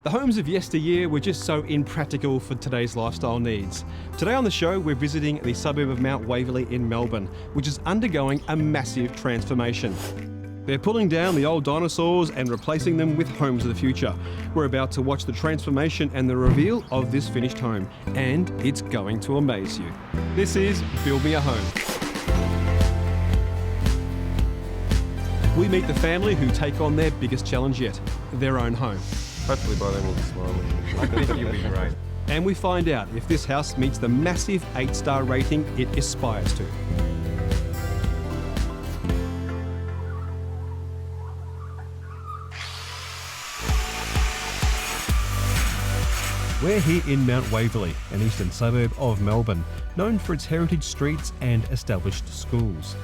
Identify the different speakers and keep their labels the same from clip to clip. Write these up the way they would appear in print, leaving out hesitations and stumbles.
Speaker 1: The homes of yesteryear were just so impractical for today's lifestyle needs. Today on the show, we're visiting the suburb of Mount Waverley in Melbourne, which is undergoing a massive transformation. They're pulling down the old dinosaurs and replacing them with homes of the future. We're about to watch the transformation and the reveal of this finished home, and it's going to amaze you. This is Build Me a Home. We meet the family who take on their biggest challenge yet, their own home.
Speaker 2: Hopefully by then we'll be smiling.
Speaker 3: I think you'll be great.
Speaker 1: And we find out if this house meets the massive 8-star rating it aspires to. We're here in Mount Waverley, an eastern suburb of Melbourne, known for its heritage streets and established schools.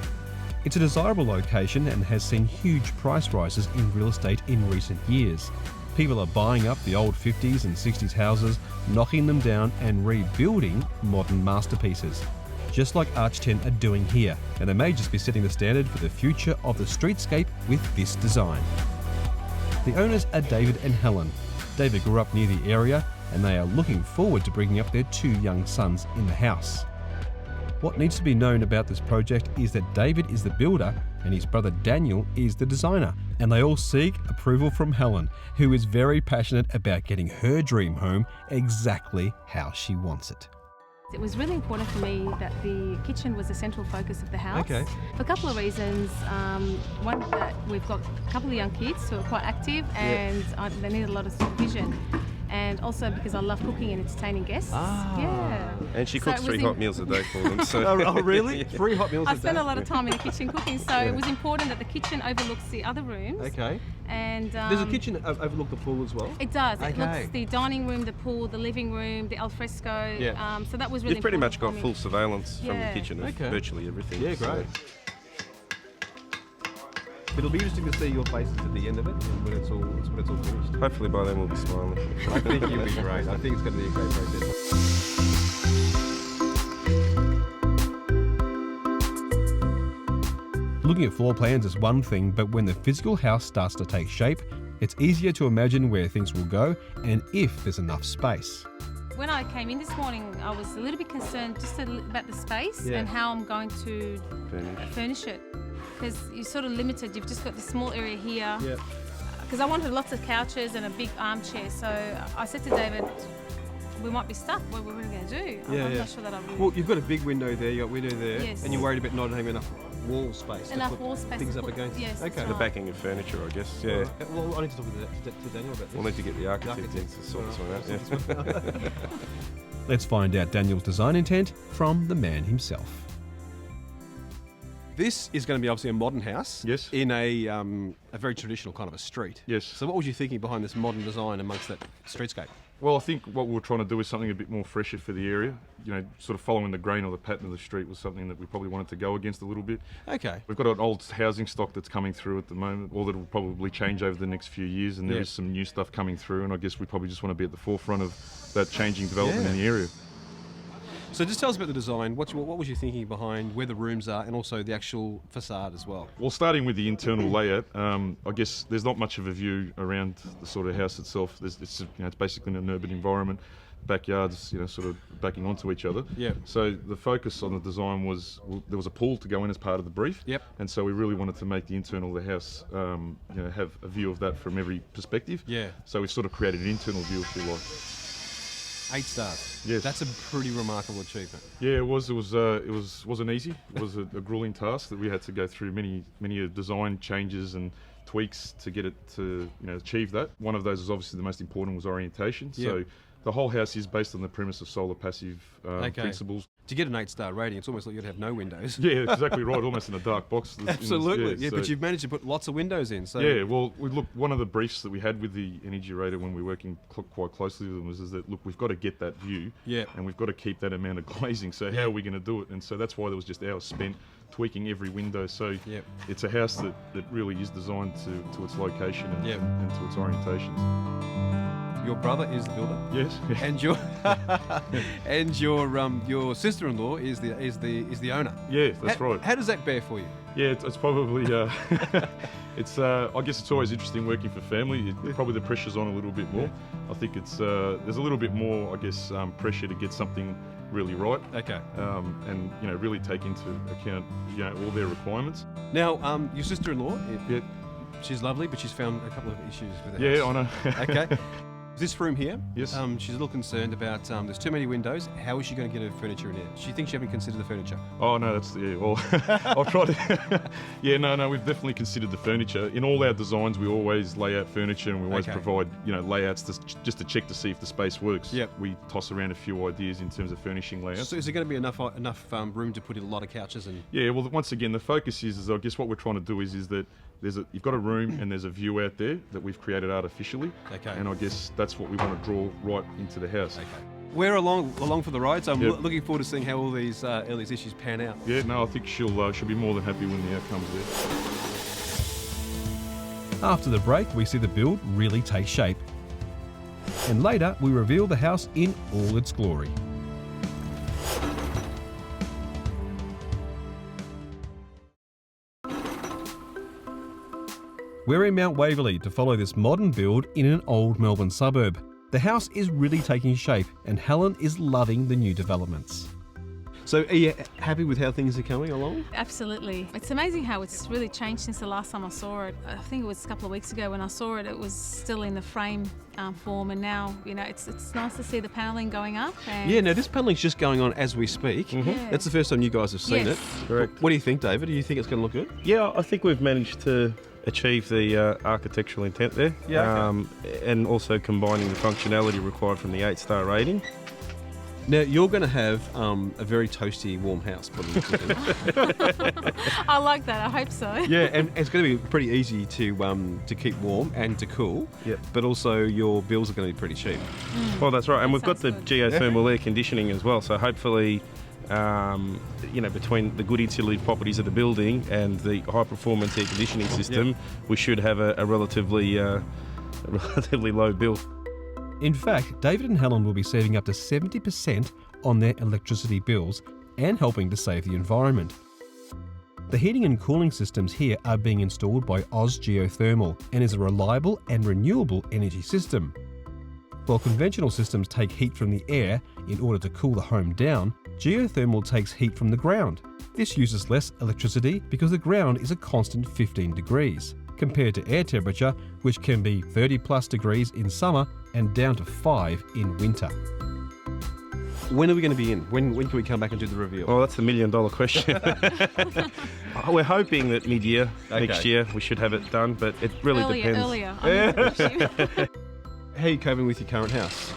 Speaker 1: It's a desirable location and has seen huge price rises in real estate in recent years. People are buying up the old 50s and 60s houses, knocking them down and rebuilding modern masterpieces. Just like Arch10 are doing here, and they may just be setting the standard for the future of the streetscape with this design. The owners are David and Helen. David grew up near the area and they are looking forward to bringing up their 2 young sons in the house. What needs to be known about this project is that David is the builder and his brother Daniel is the designer, and they all seek approval from Helen, who is very passionate about getting her dream home exactly how she wants it.
Speaker 4: It was really important for me that the kitchen was the central focus of the house.
Speaker 1: Okay.
Speaker 4: For a couple of reasons. One, that we've got a couple of young kids who are quite active and they need a lot of supervision. And also because I love cooking and entertaining guests. Yeah.
Speaker 2: And she cooks 3 hot meals a day for them. So.
Speaker 1: Oh, really? 3 hot meals a
Speaker 4: I
Speaker 1: day?
Speaker 4: spend a lot of time in the kitchen cooking, so it was important that the kitchen overlooks the other rooms.
Speaker 1: Okay.
Speaker 4: And
Speaker 1: Does the kitchen overlook the pool as well?
Speaker 4: It does. It
Speaker 1: Okay.
Speaker 4: looks the dining room, the pool, the living room, the alfresco.
Speaker 1: Yeah.
Speaker 4: So that was really
Speaker 2: You've pretty much
Speaker 4: important
Speaker 2: got
Speaker 4: for me.
Speaker 2: full surveillance from the
Speaker 4: Yeah.
Speaker 2: kitchen of
Speaker 1: Okay.
Speaker 2: virtually everything.
Speaker 1: Yeah, great. It'll be interesting to see your faces at the end of it when it's all finished.
Speaker 2: Hopefully by then we'll be smiling.
Speaker 3: I think you'll be great.
Speaker 1: I think it's going to be a great project. Looking at floor plans is one thing, but when the physical house starts to take shape, it's easier to imagine where things will go and if there's enough space.
Speaker 4: When I came in this morning, I was a little bit concerned just about the space
Speaker 1: Yeah.
Speaker 4: and how I'm going to furnish it. Because you're sort of limited. You've just got this small area here.
Speaker 1: Yeah.
Speaker 4: Because I wanted lots of couches and a big armchair. So I said to David, we might be stuck. What are we going to do? I'm not sure that I really...
Speaker 1: Well, you've got a big window there, you've got a window there,
Speaker 4: Yes.
Speaker 1: and you're worried about not having enough wall space
Speaker 4: Enough
Speaker 1: to put
Speaker 4: wall space
Speaker 1: things
Speaker 4: to
Speaker 1: up
Speaker 4: put-
Speaker 1: against.
Speaker 4: yes, that's
Speaker 1: Okay.
Speaker 2: The backing of furniture, I guess. Yeah.
Speaker 1: Well, I need to talk to Daniel about this.
Speaker 2: We'll need to get the architect in to sort this one out. Yeah.
Speaker 1: Let's find out Daniel's design intent from the man himself. This is going to be obviously a modern house.
Speaker 2: Yes.
Speaker 1: In a very traditional kind of a street.
Speaker 2: Yes.
Speaker 1: So what was you thinking behind this modern design amongst that streetscape?
Speaker 5: Well, I think what we were trying to do is something a bit more fresher for the area. You know, sort of following the grain or the pattern of the street was something that we probably wanted to go against a little bit.
Speaker 1: Okay.
Speaker 5: We've got an old housing stock that's coming through at the moment, or that will probably change over the next few years, and there
Speaker 1: Yeah.
Speaker 5: is some new stuff coming through, and I guess we probably just want to be at the forefront of that changing development in the area.
Speaker 1: So just tell us about the design. What was you thinking behind where the rooms are and also the actual facade as well?
Speaker 5: Well, starting with the internal layout, I guess there's not much of a view around the sort of house itself. It's basically an urban environment, backyards, sort of backing onto each other.
Speaker 1: Yeah.
Speaker 5: So the focus on the design was there was a pool to go in as part of the brief.
Speaker 1: Yep.
Speaker 5: And so we really wanted to make the internal of the house, have a view of that from every perspective.
Speaker 1: Yeah.
Speaker 5: So we sort of created an internal view, if you like.
Speaker 1: 8 stars.
Speaker 5: Yes.
Speaker 1: That's a pretty remarkable achievement.
Speaker 5: Yeah, it wasn't easy. It was a grueling task that we had to go through many design changes and tweaks to get it to achieve that. One of those is obviously the most important was orientation. So
Speaker 1: Yep.
Speaker 5: the whole house is based on the premise of solar passive
Speaker 1: Okay.
Speaker 5: principles.
Speaker 1: To get an 8-star rating, it's almost like you'd have no windows.
Speaker 5: Yeah, exactly right. Almost in a dark box.
Speaker 1: Absolutely. Yeah,
Speaker 5: so-
Speaker 1: but you've managed to put lots of windows in. So
Speaker 5: Yeah, well, one of the briefs that we had with the energy rater when we were working quite closely with them was that, look, we've got to get that view,
Speaker 1: Yeah.
Speaker 5: and we've got to keep that amount of glazing, so how are we going to do it? And so that's why there was just hours spent tweaking every window, so
Speaker 1: Yep.
Speaker 5: it's a house that really is designed to its location and,
Speaker 1: Yep.
Speaker 5: and to its orientations.
Speaker 1: Your brother is the builder,
Speaker 5: Yes.
Speaker 1: and your sister-in-law is the owner.
Speaker 5: Yeah, that's right.
Speaker 1: How does that bear for you?
Speaker 5: Yeah, it's probably, it's. I guess it's always interesting working for family. Probably the pressure's on a little bit more. I think it's there's a little bit more, I guess, pressure to get something really right.
Speaker 1: Okay.
Speaker 5: And really take into account all their requirements.
Speaker 1: Now, your sister-in-law,
Speaker 5: Yeah.
Speaker 1: she's lovely, but she's found a couple of issues with the
Speaker 5: Yeah,
Speaker 1: house.
Speaker 5: I know.
Speaker 1: Okay. This room here,
Speaker 5: Yes.
Speaker 1: she's a little concerned about there's too many windows. How is she going to get her furniture in here? She thinks you haven't considered the furniture.
Speaker 5: Oh no, that's well. I'll try to. Yeah, no, we've definitely considered the furniture. In all our designs, we always lay out furniture, and we always
Speaker 1: Okay.
Speaker 5: provide layouts just to check to see if the space works.
Speaker 1: Yep.
Speaker 5: We toss around a few ideas in terms of furnishing layouts.
Speaker 1: So is there going to be enough room to put in a lot of couches and?
Speaker 5: Yeah, well, once again, the focus is I guess what we're trying to do is that you've got a room and there's a view out there that we've created artificially.
Speaker 1: Okay.
Speaker 5: And I guess that's what we want to draw right into the house.
Speaker 1: Okay. We're along for the ride, so I'm
Speaker 5: Yep.
Speaker 1: looking forward to seeing how all these issues pan out.
Speaker 5: Yeah, no, I think she'll be more than happy when the outcome's there.
Speaker 1: After the break, we see the build really take shape. And later, we reveal the house in all its glory. We're in Mount Waverley to follow this modern build in an old Melbourne suburb. The house is really taking shape, and Helen is loving the new developments. So, are you happy with how things are coming along?
Speaker 4: Absolutely. It's amazing how it's really changed since the last time I saw it. I think it was a couple of weeks ago when I saw it, it was still in the frame form, and now, it's nice to see the panelling going up. And
Speaker 1: Yeah, no, this panelling's just going on as we speak.
Speaker 4: Yeah.
Speaker 1: That's the first time you guys have seen
Speaker 4: Yes.
Speaker 1: it.
Speaker 2: Correct.
Speaker 1: What do you think, David? Do you think it's going to look good?
Speaker 2: Yeah, I think we've managed to achieve the architectural intent there.
Speaker 1: Yeah, okay.
Speaker 2: And also combining the functionality required from the 8-star rating.
Speaker 1: Now, you're going to have a very toasty, warm house. By the looks of it.
Speaker 4: I like that. I hope so.
Speaker 1: Yeah, and it's going to be pretty easy to keep warm and to cool.
Speaker 2: Yep.
Speaker 1: But also, your bills are going to be pretty cheap.
Speaker 2: Well, that's right. And we've got the
Speaker 4: Sounds good.
Speaker 2: geothermal air conditioning as well. So hopefully, between the good insulated properties of the building and the high performance air conditioning system, we should have a relatively low bill.
Speaker 1: In fact, David and Helen will be saving up to 70% on their electricity bills and helping to save the environment. The heating and cooling systems here are being installed by Oz Geothermal and is a reliable and renewable energy system. While conventional systems take heat from the air in order to cool the home down, geothermal takes heat from the ground. This uses less electricity because the ground is a constant 15 degrees, compared to air temperature, which can be 30 plus degrees in summer and down to 5 in winter. When are we going to be in? When can we come back and do the reveal?
Speaker 2: Well, that's the $1 million question. We're hoping that mid-year,
Speaker 1: Okay.
Speaker 2: next year, we should have it done, but it really depends.
Speaker 4: Earlier. I'm
Speaker 1: How are you coping with your current house?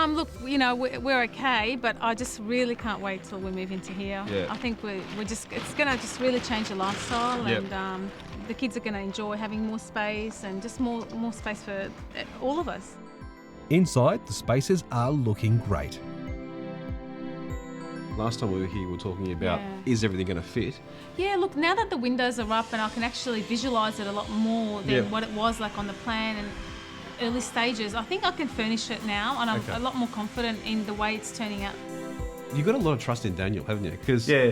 Speaker 4: Look, we're okay, but I just really can't wait till we move into here.
Speaker 1: Yeah.
Speaker 4: I think it's going to just really change the lifestyle,
Speaker 1: Yep.
Speaker 4: and the kids are going to enjoy having more space and just more space for all of us.
Speaker 1: Inside, the spaces are looking great. Last time we were here, we were talking about,
Speaker 4: Yeah.
Speaker 1: is everything going to fit?
Speaker 4: Yeah, look, now that the windows are up and I can actually visualise it a lot more than
Speaker 1: Yeah.
Speaker 4: what it was like on the plan and early stages, I think I can furnish it now, and I'm
Speaker 1: Okay.
Speaker 4: a lot more confident in the way it's turning out.
Speaker 1: You've got a lot of trust in Daniel, haven't you? Because
Speaker 2: Yeah.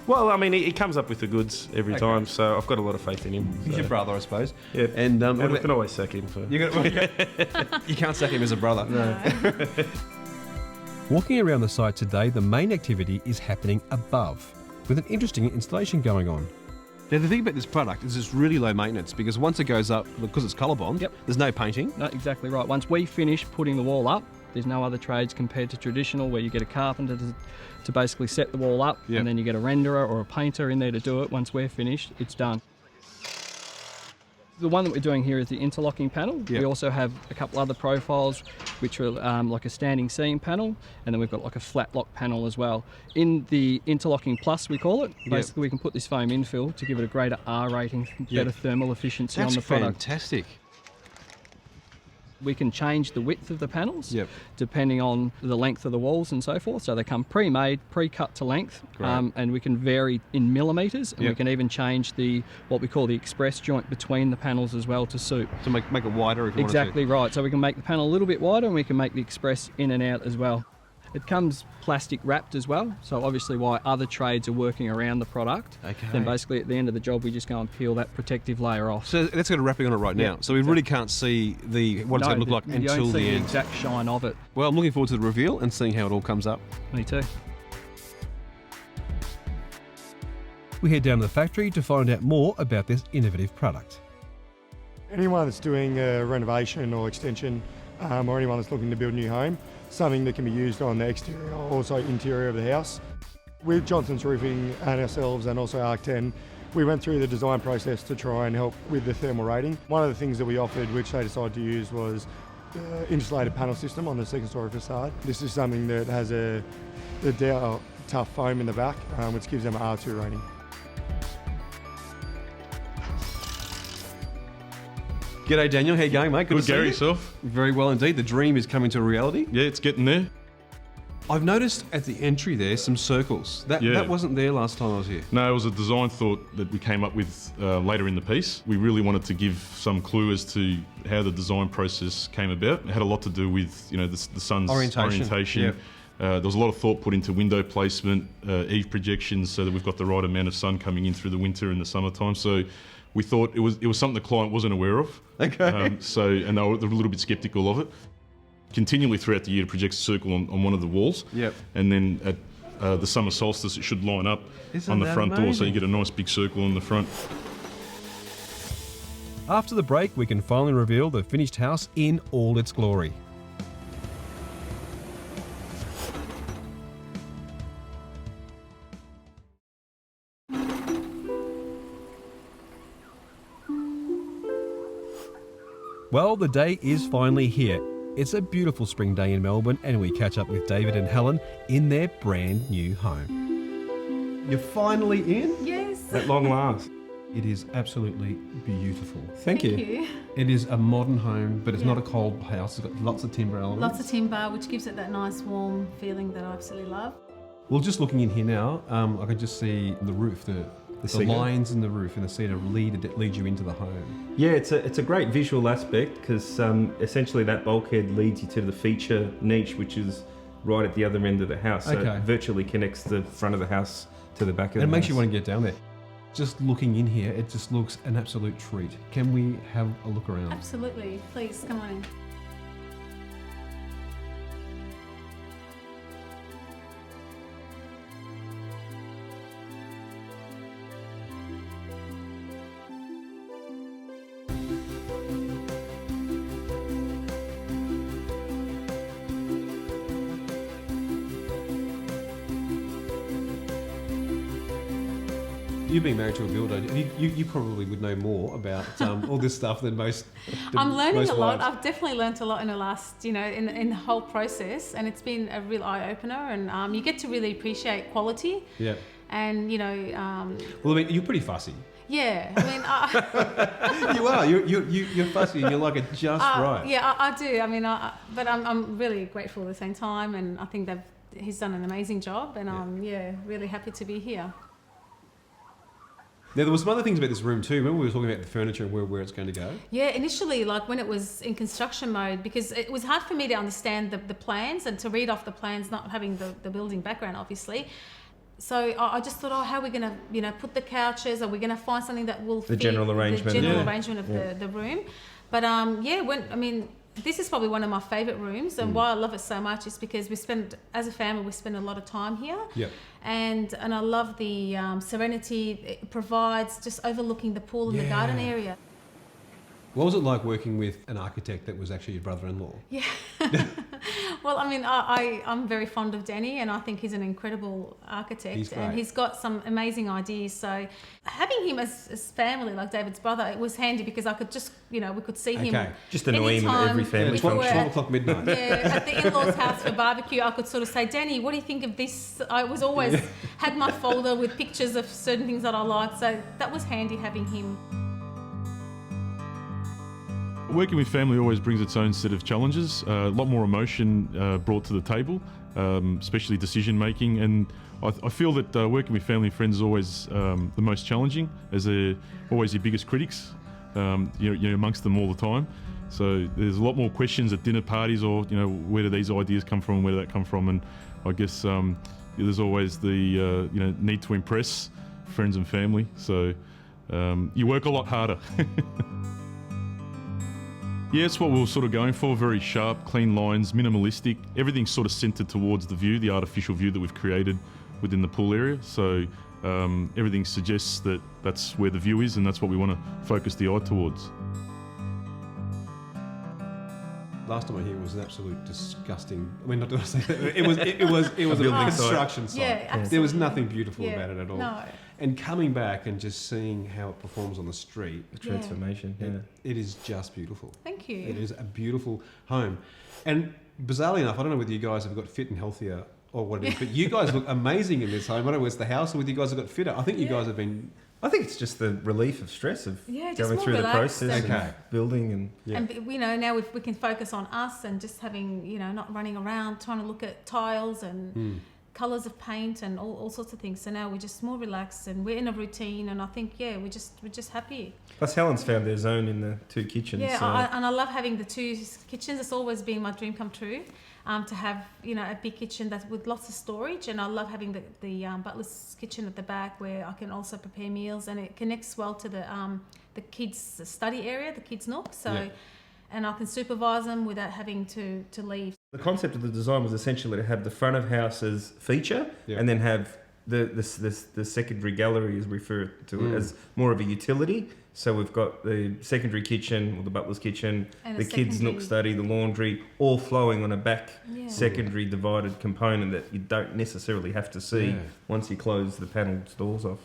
Speaker 2: Well, I mean, he comes up with the goods every
Speaker 1: Okay.
Speaker 2: time, so I've got a lot of faith in him.
Speaker 1: he's
Speaker 2: so.
Speaker 1: your brother, I suppose.
Speaker 2: Yeah.
Speaker 1: And,
Speaker 2: And we can always sack him for.
Speaker 1: you can't sack him as a brother. Walking around the site today, the main activity is happening above, with an interesting installation going on. Now, the thing about this product is it's really low maintenance because once it goes up, because it's colour bond,
Speaker 6: Yep.
Speaker 1: there's no painting.
Speaker 6: No, exactly right. Once we finish putting the wall up, there's no other trades compared to traditional where you get a carpenter to basically set the wall up,
Speaker 1: Yep.
Speaker 6: and then you get a renderer or a painter in there to do it. Once we're finished, it's done. The one that we're doing here is the interlocking panel.
Speaker 1: Yep.
Speaker 6: We also have a couple other profiles which are like a standing seam panel, and then we've got like a flat lock panel as well. In the interlocking plus, we call it, basically we can put this foam infill to give it a greater R rating, better thermal efficiency on the product.
Speaker 1: fantastic.
Speaker 6: We can change the width of the panels
Speaker 1: Yep.
Speaker 6: depending on the length of the walls and so forth. So they come pre-made, pre-cut to length,
Speaker 1: Great.
Speaker 6: and we can vary in millimetres, and we
Speaker 1: Yep.
Speaker 6: can even change what we call the express joint between the panels as well to suit.
Speaker 1: To make it wider if you
Speaker 6: Exactly right. So we can make the panel a little bit wider, and we can make the express in and out as well. It comes plastic wrapped as well, so obviously while other trades are working around the product, then basically at the end of the job we just go and peel that protective layer off.
Speaker 1: So that's got a wrapping on it right now, so we really can't see what it's going to look like until
Speaker 6: you don't see
Speaker 1: the end.
Speaker 6: The exact shine of it.
Speaker 1: Well, I'm looking forward to the reveal and seeing how it all comes up.
Speaker 6: Me too.
Speaker 1: We head down to the factory to find out more about this innovative product.
Speaker 7: Anyone that's doing a renovation or extension, or anyone that's looking to build a new home, something that can be used on the exterior or also interior of the house. With Johnson's Roofing and ourselves and also Arch10, we went through the design process to try and help with the thermal rating. One of the things that we offered, which they decided to use, was the insulated panel system on the second story facade. This is something that has the Dow tough foam in the back, which gives them an R2 rating.
Speaker 1: G'day Daniel, how you going, mate?
Speaker 2: Good,
Speaker 1: to see
Speaker 2: Gary,
Speaker 1: you.
Speaker 2: yourself?
Speaker 1: Very well indeed. The dream is coming to reality.
Speaker 2: Yeah, it's getting there.
Speaker 1: I've noticed at the entry there some circles. That wasn't there last time I was here.
Speaker 2: No, it was a design thought that we came up with later in the piece. We really wanted to give some clue as to how the design process came about. It had a lot to do with the sun's orientation.
Speaker 1: Yep.
Speaker 2: There was a lot of thought put into window placement, eave projections, so that we've got the right amount of sun coming in through the winter and the summertime. So we thought it was something the client wasn't aware of.
Speaker 1: Okay.
Speaker 2: And they were a little bit sceptical of it. Continually throughout the year, it projects a circle on one of the walls.
Speaker 1: Yep.
Speaker 2: And then at the summer solstice, it should line up on the front door, so you get a nice big circle on the front.
Speaker 1: After the break, we can finally reveal the finished house in all its glory. Well, the day is finally here. It's a beautiful spring day in Melbourne, and we catch up with David and Helen in their brand new home. You're finally in?
Speaker 4: Yes.
Speaker 1: At long last. It is absolutely beautiful.
Speaker 4: Thank you.
Speaker 1: It is a modern home, but it's not a cold house. It's got lots of timber elements.
Speaker 4: Lots of timber, which gives it that nice warm feeling that I absolutely love.
Speaker 1: Well, just looking in here now, I can just see the roof, the lines in the roof and the cedar lead you into the home.
Speaker 8: Yeah, it's a great visual aspect because essentially that bulkhead leads you to the feature niche, which is right at the other end of the house. So it virtually connects the front of the house to the back of the house.
Speaker 1: And it makes you want to get down there. Just looking in here, it just looks an absolute treat. Can we have a look around?
Speaker 4: Absolutely. Please, come on in.
Speaker 1: You being married to a builder, you probably would know more about all this stuff than most.
Speaker 4: I'm learning a lot.
Speaker 1: Wives.
Speaker 4: I've definitely learned a lot in the last, in the whole process, and it's been a real eye opener. And you get to really appreciate quality.
Speaker 1: Yeah.
Speaker 4: And
Speaker 1: well, I mean, you're pretty fussy.
Speaker 4: Yeah, I mean,
Speaker 1: you are. You're fussy, and you like it just right.
Speaker 4: Yeah, I do. I mean, but I'm really grateful at the same time, and I think he's done an amazing job, and I'm really happy to be here.
Speaker 1: Now, there was some other things about this room too. Remember we were talking about the furniture and where it's going to go?
Speaker 4: Yeah, initially, like when it was in construction mode, because it was hard for me to understand the plans and to read off the plans, not having the building background, obviously. So I just thought, how are we going to, put the couches? Are we going to find something that will fit
Speaker 8: the general arrangement
Speaker 4: of the room? But this is probably one of my favourite rooms, and why I love it so much is because as a family, we spend a lot of time here.
Speaker 1: Yeah.
Speaker 4: And I love the serenity it provides, just overlooking the pool and the garden area.
Speaker 1: What was it like working with an architect that was actually your brother-in-law?
Speaker 4: Yeah. Well, I mean, I'm very fond of Danny, and I think he's an incredible architect.
Speaker 1: He's great.
Speaker 4: And he's got some amazing ideas. So having him as family, like David's brother, it was handy because I could just, we could see him.
Speaker 8: Just annoy him at every family function.
Speaker 1: 12 o'clock midnight.
Speaker 4: Yeah, at the in-laws' house for barbecue, I could sort of say, Danny, what do you think of this? I was always had my folder with pictures of certain things that I liked. So that was handy having him.
Speaker 2: Working with family always brings its own set of challenges, a lot more emotion brought to the table, especially decision making, and I feel that working with family and friends is always the most challenging, as they're always your biggest critics, you're amongst them all the time. So there's a lot more questions at dinner parties, or where do these ideas come from, where did that come from? And I guess there's always the need to impress friends and family. So you work a lot harder. Yeah, it's what we were sort of going for. Very sharp, clean lines, minimalistic. Everything's sort of centered towards the view, the artificial view that we've created within the pool area. So everything suggests that that's where the view is, and that's what we want to focus the eye towards.
Speaker 9: Last time I here was an absolute disgusting. I mean, not to say that, it was a construction site.
Speaker 4: Yeah, absolutely.
Speaker 9: There was nothing beautiful about it at all.
Speaker 4: No.
Speaker 9: And coming back and just seeing how it performs on the street,
Speaker 8: The transformation.
Speaker 9: it is just beautiful.
Speaker 4: Thank you.
Speaker 9: It is a beautiful home. And bizarrely enough, I don't know whether you guys have got fit and healthier or what it is, but you guys look amazing in this home. I don't know whether it's the house or whether you guys have got fitter. I think you guys have been.
Speaker 8: I think it's just the relief of stress of
Speaker 4: just
Speaker 8: going
Speaker 4: more
Speaker 8: through the
Speaker 4: relaxed
Speaker 8: process
Speaker 9: and-
Speaker 8: and building and.
Speaker 9: Yeah.
Speaker 4: And now if we can focus on us and just having, not running around trying to look at tiles and colours of paint and all sorts of things. So now we're just more relaxed and we're in a routine, and I think we're just happy.
Speaker 8: Plus, Helen's found their zone in the two kitchens.
Speaker 4: Yeah,
Speaker 8: so.
Speaker 4: I love having the two kitchens. It's always been my dream come true. To have a big kitchen that's with lots of storage, and I love having the butler's kitchen at the back where I can also prepare meals, and it connects well to the kids' study area, the kids' nook. So, and I can supervise them without having to leave.
Speaker 8: The concept of the design was essentially to have the front of house as feature, and then have the secondary gallery, as we refer to it, as more of a utility. So we've got the secondary kitchen, or the butler's kitchen,
Speaker 4: And
Speaker 8: the
Speaker 4: a
Speaker 8: kids' nook study, the laundry, all flowing on a back secondary divided component that you don't necessarily have to see once you close the panelled doors off.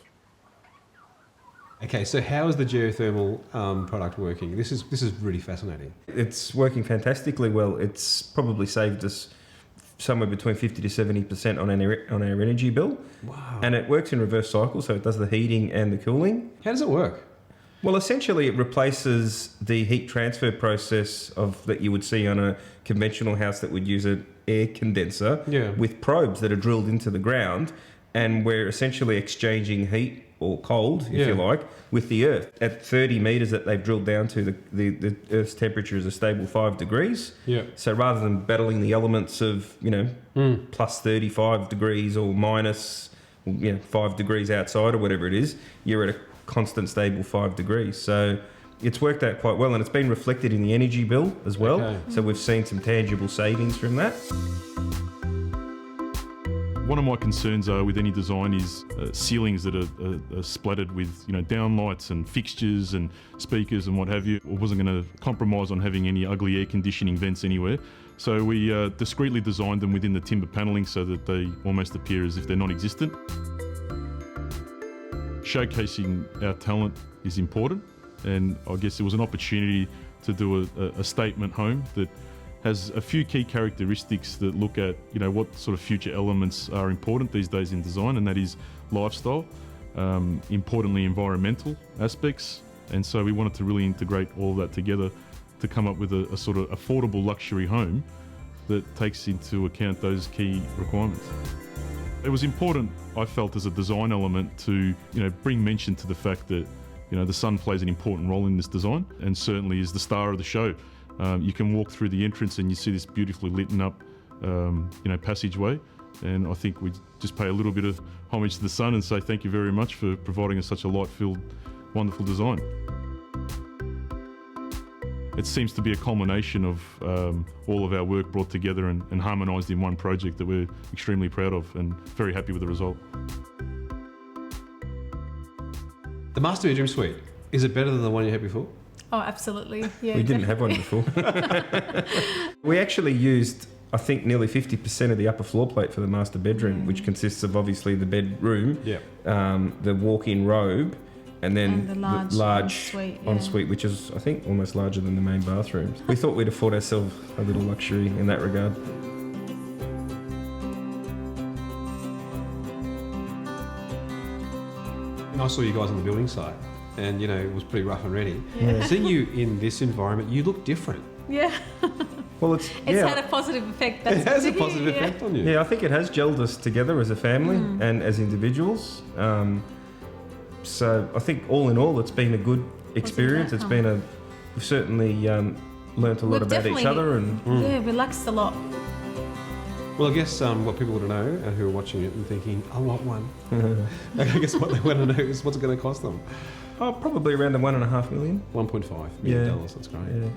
Speaker 9: Okay, so how is the geothermal product working? This is really fascinating.
Speaker 8: It's working fantastically well. It's probably saved us somewhere between 50 to 70% on our energy bill.
Speaker 9: Wow.
Speaker 8: And it works in reverse cycle, so it does the heating and the cooling.
Speaker 9: How does it work?
Speaker 8: Well, essentially it replaces the heat transfer process that you would see on a conventional house that would use an air condenser with probes that are drilled into the ground, and we're essentially exchanging heat or cold, if you like, with the earth. At 30 metres that they've drilled down to, the Earth's temperature is a stable 5 degrees.
Speaker 9: Yeah.
Speaker 8: So rather than battling the elements of, plus 35 degrees or minus 5 degrees outside or whatever it is, you're at a constant stable 5 degrees. So it's worked out quite well, and it's been reflected in the energy bill as well.
Speaker 9: Okay.
Speaker 8: So we've seen some tangible savings from that.
Speaker 2: One of my concerns with any design is ceilings that are splattered with downlights and fixtures and speakers and what have you. I wasn't going to compromise on having any ugly air conditioning vents anywhere. So we discreetly designed them within the timber panelling so that they almost appear as if they're non-existent. Showcasing our talent is important, and I guess there was an opportunity to do a statement home that has a few key characteristics that look at what sort of future elements are important these days in design, and that is lifestyle, importantly environmental aspects, and so we wanted to really integrate all of that together to come up with a sort of affordable luxury home that takes into account those key requirements. It was important, I felt, as a design element to bring mention to the fact that the sun plays an important role in this design, and certainly is the star of the show. You can walk through the entrance and you see this beautifully lit up passageway, and I think we just pay a little bit of homage to the sun and say thank you very much for providing us such a light-filled, wonderful design. It seems to be a culmination of all of our work brought together and harmonised in one project that we're extremely proud of and very happy with the result.
Speaker 9: The master bedroom suite, is it better than the one you had before?
Speaker 4: Oh, absolutely. Yeah,
Speaker 8: We didn't have one before. We actually used, I think, nearly 50% of the upper floor plate for the master bedroom, which consists of obviously the bedroom, the walk-in robe, and then
Speaker 4: the large
Speaker 8: ensuite, which is, I think, almost larger than the main bathrooms. We thought we'd afford ourselves a little luxury in that regard.
Speaker 9: And I saw you guys on the building site, and it was pretty rough and ready.
Speaker 4: Yeah.
Speaker 9: Seeing you in this environment, you look different.
Speaker 4: Yeah.
Speaker 8: Well, it's
Speaker 4: had a positive effect.
Speaker 9: It has a positive effect on you.
Speaker 8: Yeah, I think it has gelled us together as a family and as individuals. So I think all in all, it's been a good experience. We've certainly learnt a lot
Speaker 4: We've
Speaker 8: about each
Speaker 4: definitely-
Speaker 8: other and
Speaker 4: Yeah, relaxed a lot.
Speaker 9: Well, I guess what people want to know who are watching it and thinking, I want one. I guess what they want to know is what's it going to cost them?
Speaker 8: probably around the $1.5 million.
Speaker 9: $1.5 million. That's great.
Speaker 8: Yeah.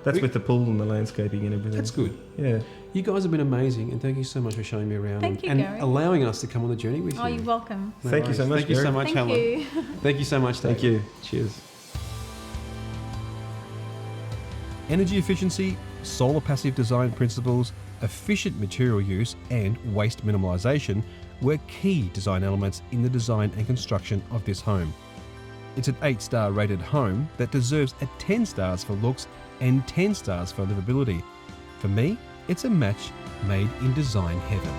Speaker 8: That's with the pool and the landscaping and everything.
Speaker 9: That's good.
Speaker 8: Yeah.
Speaker 9: You guys have been amazing, and thank you so much for showing me around
Speaker 4: Thank you,
Speaker 9: and
Speaker 4: Gary.
Speaker 9: allowing us to come on the journey with you.
Speaker 4: Oh, you're welcome.
Speaker 9: No
Speaker 8: Thank you so
Speaker 9: worries.
Speaker 8: much,
Speaker 9: Thank you so
Speaker 8: Gary.
Speaker 9: much,
Speaker 4: Thank
Speaker 9: Helen.
Speaker 4: you.
Speaker 9: Thank you so much,
Speaker 8: Thank
Speaker 9: Dave.
Speaker 8: you. Cheers.
Speaker 1: Energy efficiency, solar passive design principles, efficient material use, and waste minimalisation were key design elements in the design and construction of this home. It's an 8-star rated home that deserves a 10 stars for looks and 10 stars for livability. For me, it's a match made in design heaven.